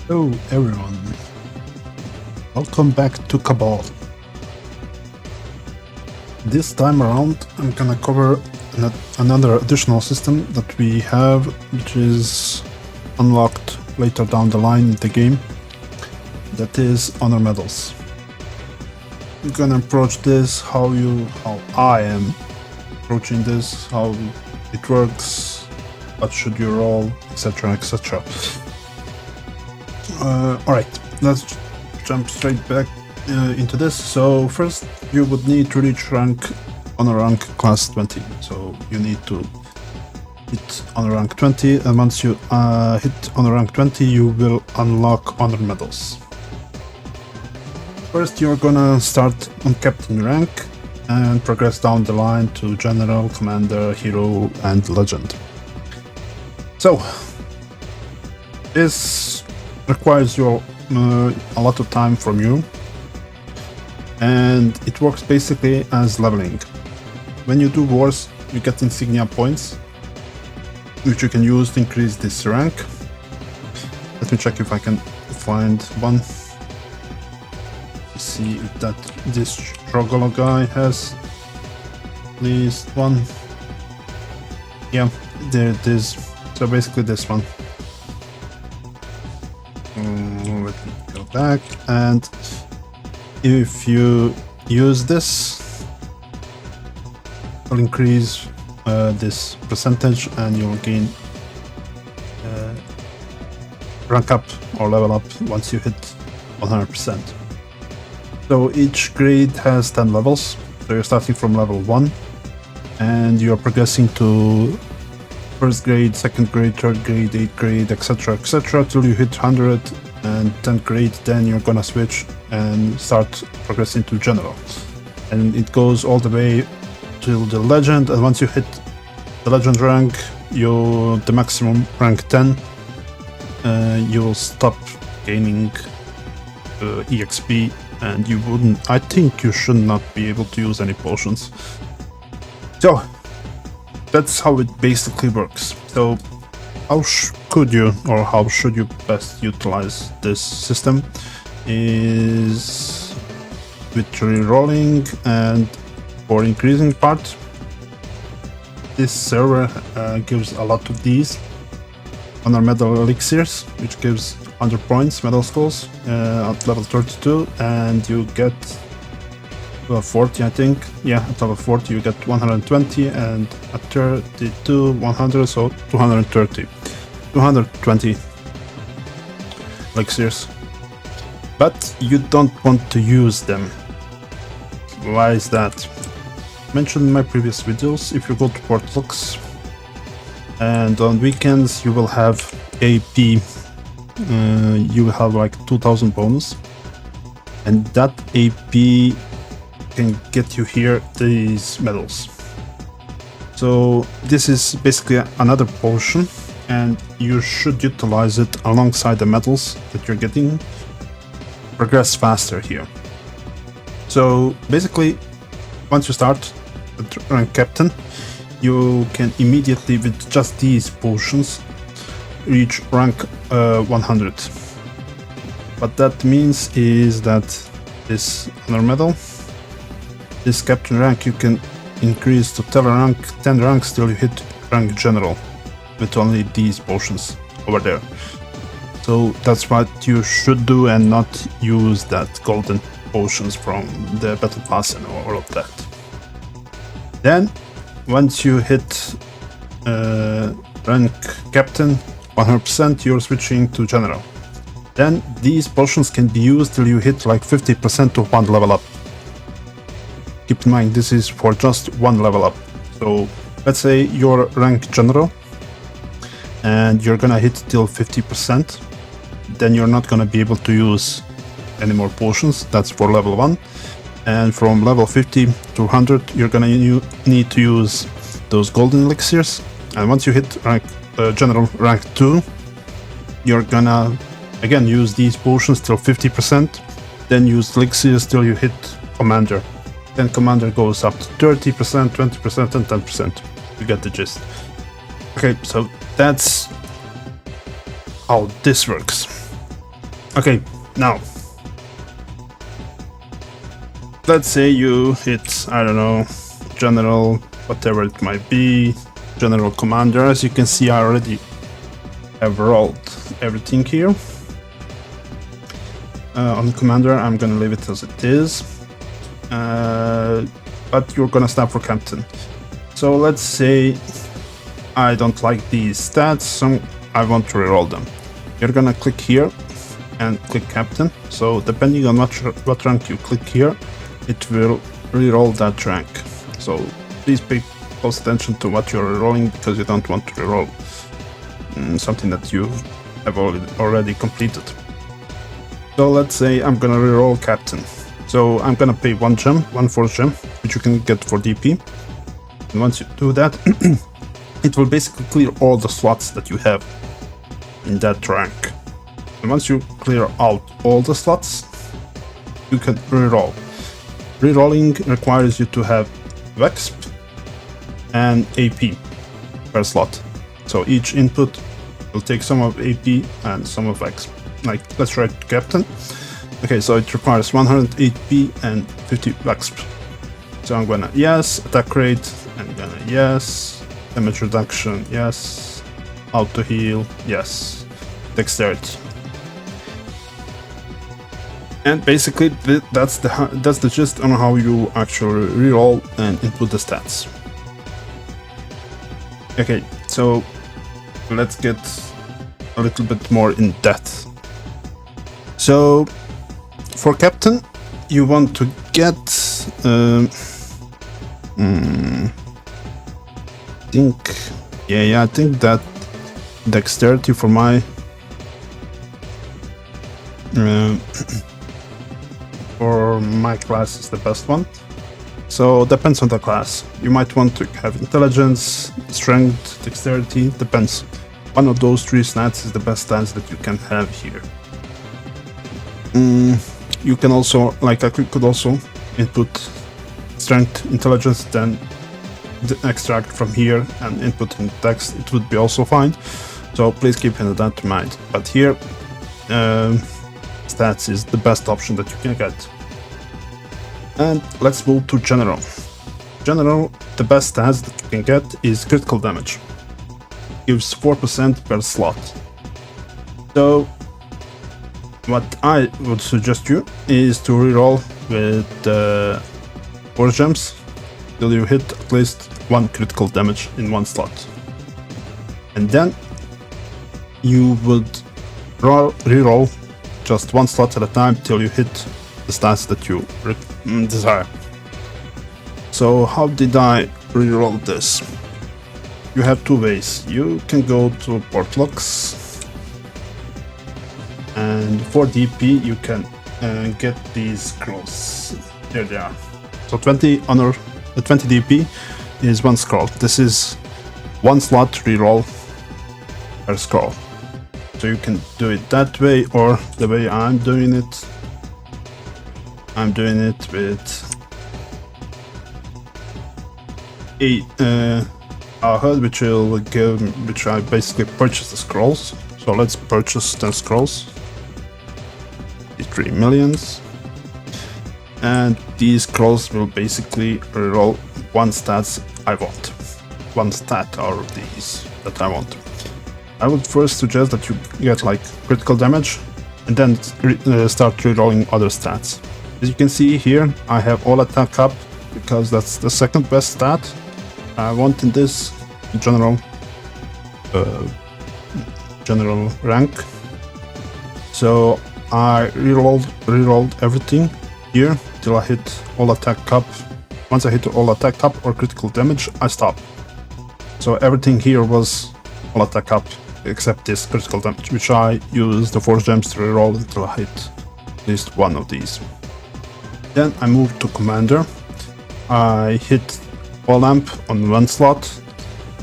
Hello everyone, welcome back to Cabal. This time around I'm gonna cover another additional system that we have, which is unlocked later down the line in the game. That is honor medals. I'm gonna approach this how I am approaching this, how it works, what should you roll, etc, etc. Alright, let's jump straight back into this. So first you would need to reach honor rank class 20. So you need to hit honor rank 20, and once you hit honor rank 20 you will unlock honor medals. First you're gonna start on captain rank and progress down the line to general, commander, hero and legend. So this requires a lot of time from you, and it works basically as leveling. When you do wars you get insignia points which you can use to increase this rank. Let me check if I can find one. See if this struggle guy has at least one. Yeah, there it is. So basically this one. Let me go back, and if you use this, it'll increase this percentage and you'll gain rank up or level up once you hit 100%. So each grade has 10 levels, so you're starting from level 1 and you're progressing to first grade, second grade, third grade, 8th grade, etc, etc, till you hit 100 and 10th grade. Then you're gonna switch and start progressing to general, and it goes all the way till the legend. And once you hit the legend rank, the maximum rank 10, you will stop gaining EXP, and I think you should not be able to use any potions. So that's how it basically works. So how should you best utilize this system is with rerolling, and for increasing part, this server gives a lot of these honor medal elixirs, which gives 100 points medal skulls at level 32, and you get 40, I think. Yeah, at level 40 you get 120, and at 32 100, so 220 elixirs. But you don't want to use them. Why is that? Mentioned in my previous videos, if you go to portals and on weekends you will have AP, you will have like 2000 bonus, and that AP can get you here these medals. So this is basically another potion, and you should utilize it alongside the medals that you're getting. Progress faster here. So basically, once you start at rank captain, you can immediately with just these potions reach rank 100. What that means is that this honor medal, this captain rank, you can increase to 10 ranks till you hit rank general with only these potions over there. So that's what you should do, and not use that golden potions from the battle pass and all of that. Then once you hit rank captain 100%, you're switching to general. Then these potions can be used till you hit like 50% of one level up. Keep in mind, this is for just one level up. So let's say you're rank general and you're gonna hit till 50%, then you're not gonna be able to use any more potions. That's for level 1. And from level 50 to 100 you're gonna need to use those golden elixirs. And once you hit rank general rank 2, you're gonna again use these potions till 50%, then use elixirs till you hit commander. Then commander goes up to 30%, 20% and 10%. You get the gist. Okay, so that's how this works. Okay, now let's say you hit, I don't know, general, whatever it might be, general commander. As you can see, I already have rolled everything here. On commander, I'm gonna leave it as it is, but you're gonna stop for captain. So let's say I don't like these stats, so I want to reroll them. You're gonna click here and click captain. So depending on what rank you click here, it will reroll that rank. So please pay close attention to what you're rerolling, because you don't want to reroll something that you have already completed. So let's say I'm gonna reroll captain. So I'm gonna pay one force gem, which you can get for DP. And once you do that, it will basically clear all the slots that you have in that rank. And once you clear out all the slots, you can reroll. Rerolling requires you to have Vexp and AP per slot. So each input will take some of AP and some of Vexp. Like, let's try captain. Okay, so it requires 100 AP and 50 Vexp. So I'm gonna yes, attack rate, I'm gonna yes, damage reduction, yes, auto heal, yes, dexterity. And basically that's the gist on how you actually reroll and input the stats. Okay, so let's get a little bit more in depth. So for captain, you want to get I think that dexterity for my class is the best one. So depends on the class. You might want to have intelligence, strength, dexterity, depends. One of those three stats is the best stats that you can have here. You can also, like I could also input strength, intelligence, then extract from here and input in text. It would be also fine. So please keep that in mind. But here, stats is the best option that you can get. And let's move to general. General, the best stats that you can get is critical damage. Gives 4% per slot. So what I would suggest you is to reroll with force gems till you hit at least one critical damage in one slot. And then you would reroll just one slot at a time till you hit the stats that you desire. So how did I reroll this? You have two ways. You can go to Portlocks, and for DP you can get these scrolls. There they are. So 20 honor, 20 DP is one scroll. This is one slot reroll per scroll. So you can do it that way, or the way I'm doing it. I'm doing it with a HUD, which I basically purchase the scrolls. So let's purchase 10 scrolls. 3 millions. And these scrolls will basically reroll one stats I want. One stat out of these that I want. I would first suggest that you get like critical damage and then start rerolling other stats. As you can see here, I have all attack up because that's the second best stat I want in this general rank. So I rerolled everything here till I hit all attack cap. Once I hit all attack cap or critical damage, I stop. So everything here was all attack cap except this critical damage, which I use the force gems to reroll until I hit at least one of these. Then I moved to commander. I hit all amp on one slot.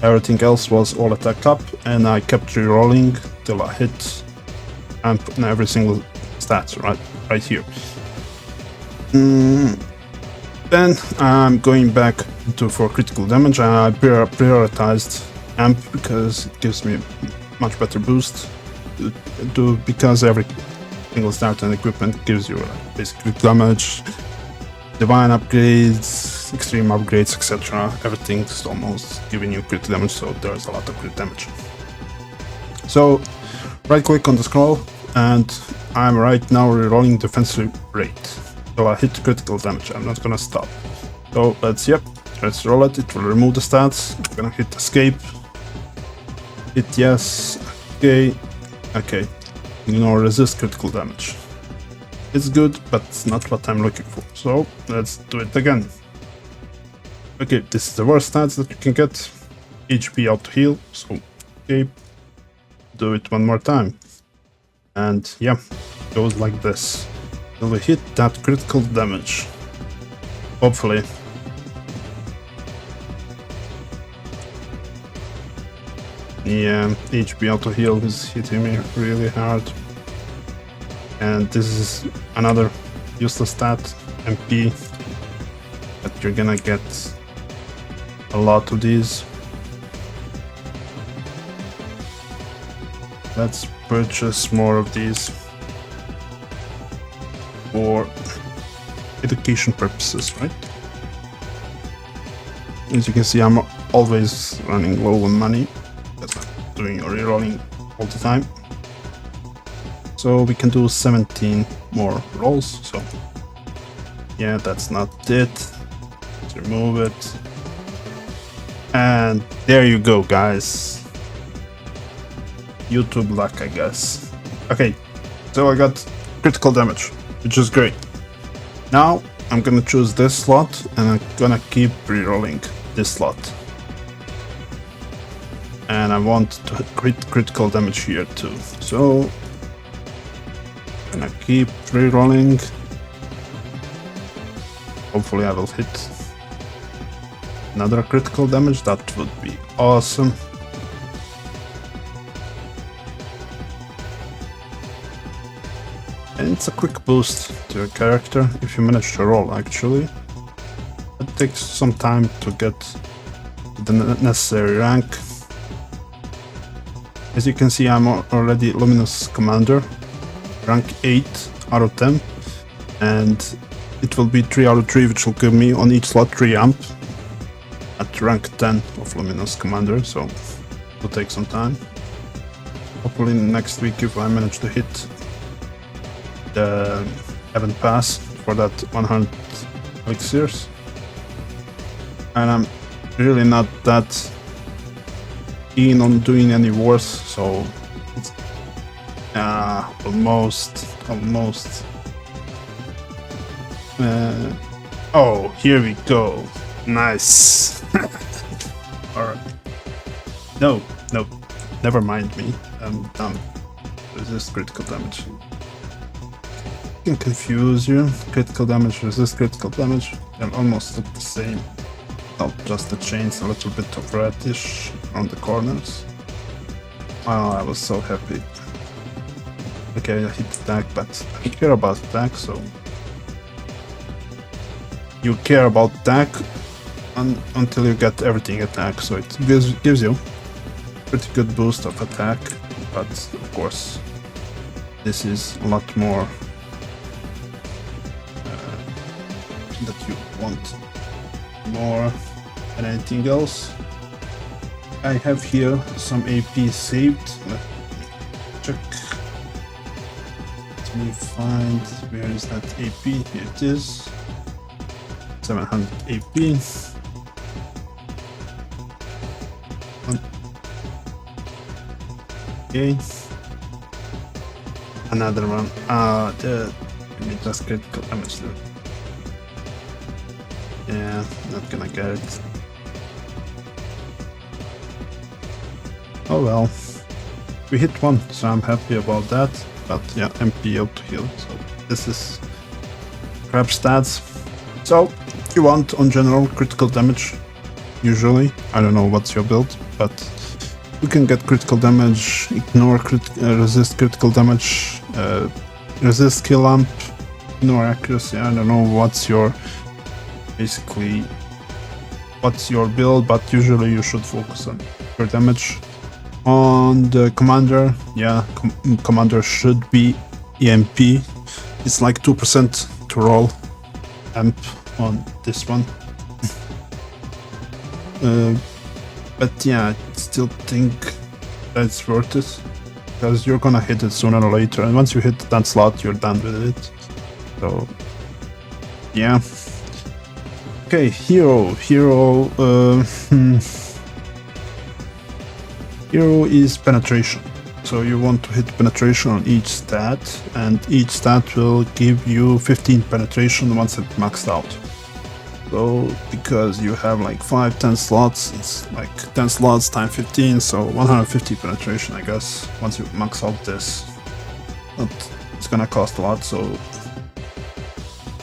Everything else was all attack cap, and I kept rerolling till I hit amp on every single stat right here. Then I'm going back for critical damage. I prioritized amp because it gives me much better boost. Because single start and equipment gives you basic crit damage, divine upgrades, extreme upgrades, etc. Everything's almost giving you crit damage, so there's a lot of crit damage. So right click on the scroll, and I'm right now rerolling defensive rate. So I hit critical damage. I'm not gonna stop. So let's roll it. It will remove the stats. I'm gonna hit escape. Hit yes. Okay. Resist critical damage. It's good, but it's not what I'm looking for. So let's do it again. Okay, this is the worst stats that you can get. HP auto heal. So okay, do it one more time. And yeah, it goes like this. Till we hit that critical damage. Hopefully. Yeah, HP auto heal is hitting me really hard. And this is another useless stat, MP. But you're gonna get a lot of these. Let's purchase more of these for education purposes, right? As you can see, I'm always running low on money because I'm doing rerolling all the time. So we can do 17 more rolls. So yeah, that's not it. Let's remove it. And there you go, guys. YouTube luck, I guess. Okay, so I got critical damage, which is great. Now I'm gonna choose this slot and I'm gonna keep rerolling this slot. And I want to hit critical damage here too. So I'm gonna keep rerolling. Hopefully I will hit another critical damage. That would be awesome. And it's a quick boost to your character if you manage to roll, actually. It takes some time to get the necessary rank. As you can see, I'm already Luminous Commander, rank 8 out of 10, and it will be 3 out of 3, which will give me on each slot 3 amp at rank 10 of Luminous Commander, so it will take some time. Hopefully next week, if I manage to hit the Heaven Pass for that 100 Elixirs. And I'm really not that keen on doing any wars, so it's almost. Oh, here we go. Nice. Alright. No, never mind me. I'm done. Resist critical damage. Can confuse you. Critical damage, resist critical damage. They almost look the same. Not just the chains, a little bit of reddish on the corners. Oh, I was so happy. Okay, I hit attack, but I care about attack, so you care about attack until you get everything attack, so it gives you pretty good boost of attack, but of course this is a lot more that you want more than anything else. I have here some AP saved. Let me check. Let me find, where is that AP? Here it is. 700 AP. Okay. Another one. Let me just critical damage there. Yeah, not gonna get it. Oh well. We hit one, so I'm happy about that. But yeah, MP out to heal. So this is crap stats. So you want on general critical damage. Usually, I don't know what's your build, but you can get critical damage, ignore resist critical damage, resist kill amp, ignore accuracy. I don't know what's your build, but usually you should focus on your damage. On the commander, yeah, commander should be EMP. It's like 2% to roll amp on this one. But yeah, I still think that's worth it, because you're gonna hit it sooner or later, and once you hit that slot, you're done with it. So yeah. Okay, hero. Hero is penetration. So you want to hit penetration on each stat, and each stat will give you 15 penetration once it's maxed out. So because you have like 5-10 slots, it's like 10 slots times 15, so 150 penetration, I guess, once you max out this. But it's gonna cost a lot, so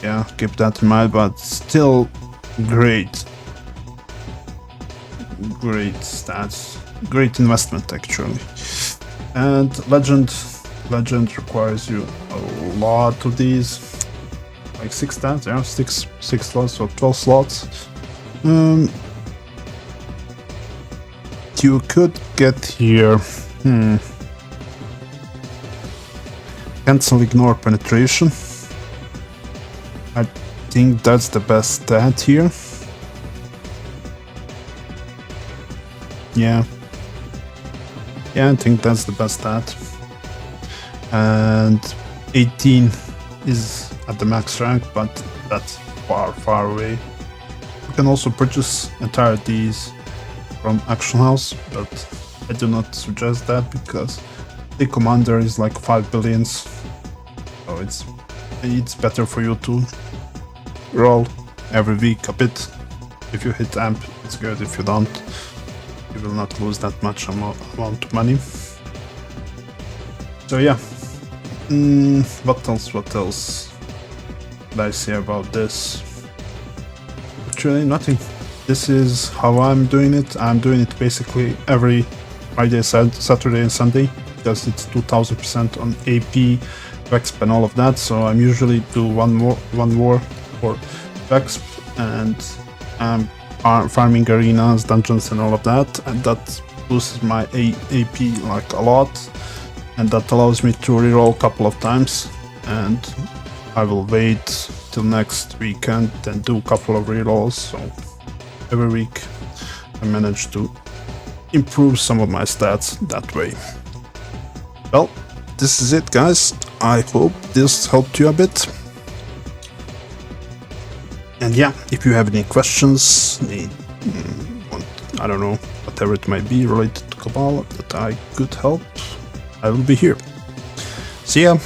yeah, keep that in mind. But still great stats, great investment actually. And legend requires you a lot of these, like 6 stats, yeah, 6 slots or 12 slots. You could get here cancel ignore penetration. I think that's the best stat here. Yeah, I think that's the best stat. And 18 is at the max rank, but that's far away. You can also purchase entire these from Action House, but I do not suggest that because the commander is like 5 billions, so it's better for you to roll every week a bit. If you hit amp, it's good. If you don't, you will not lose that much amount of money. So yeah, what else did I say about this? Actually nothing. This is how I'm doing it. I'm doing it basically every Friday, Saturday and Sunday, because it's 2000% on AP, Vexp and all of that. So I'm usually do one war for Vexp, and I'm farming arenas, dungeons and all of that, and that boosts my AP like a lot, and that allows me to reroll a couple of times. And I will wait till next weekend and do a couple of rerolls, so every week I manage to improve some of my stats that way. Well, this is it guys. I hope this helped you a bit. And yeah, if you have any questions, I don't know, whatever it might be related to Cabal that I could help, I will be here. See ya!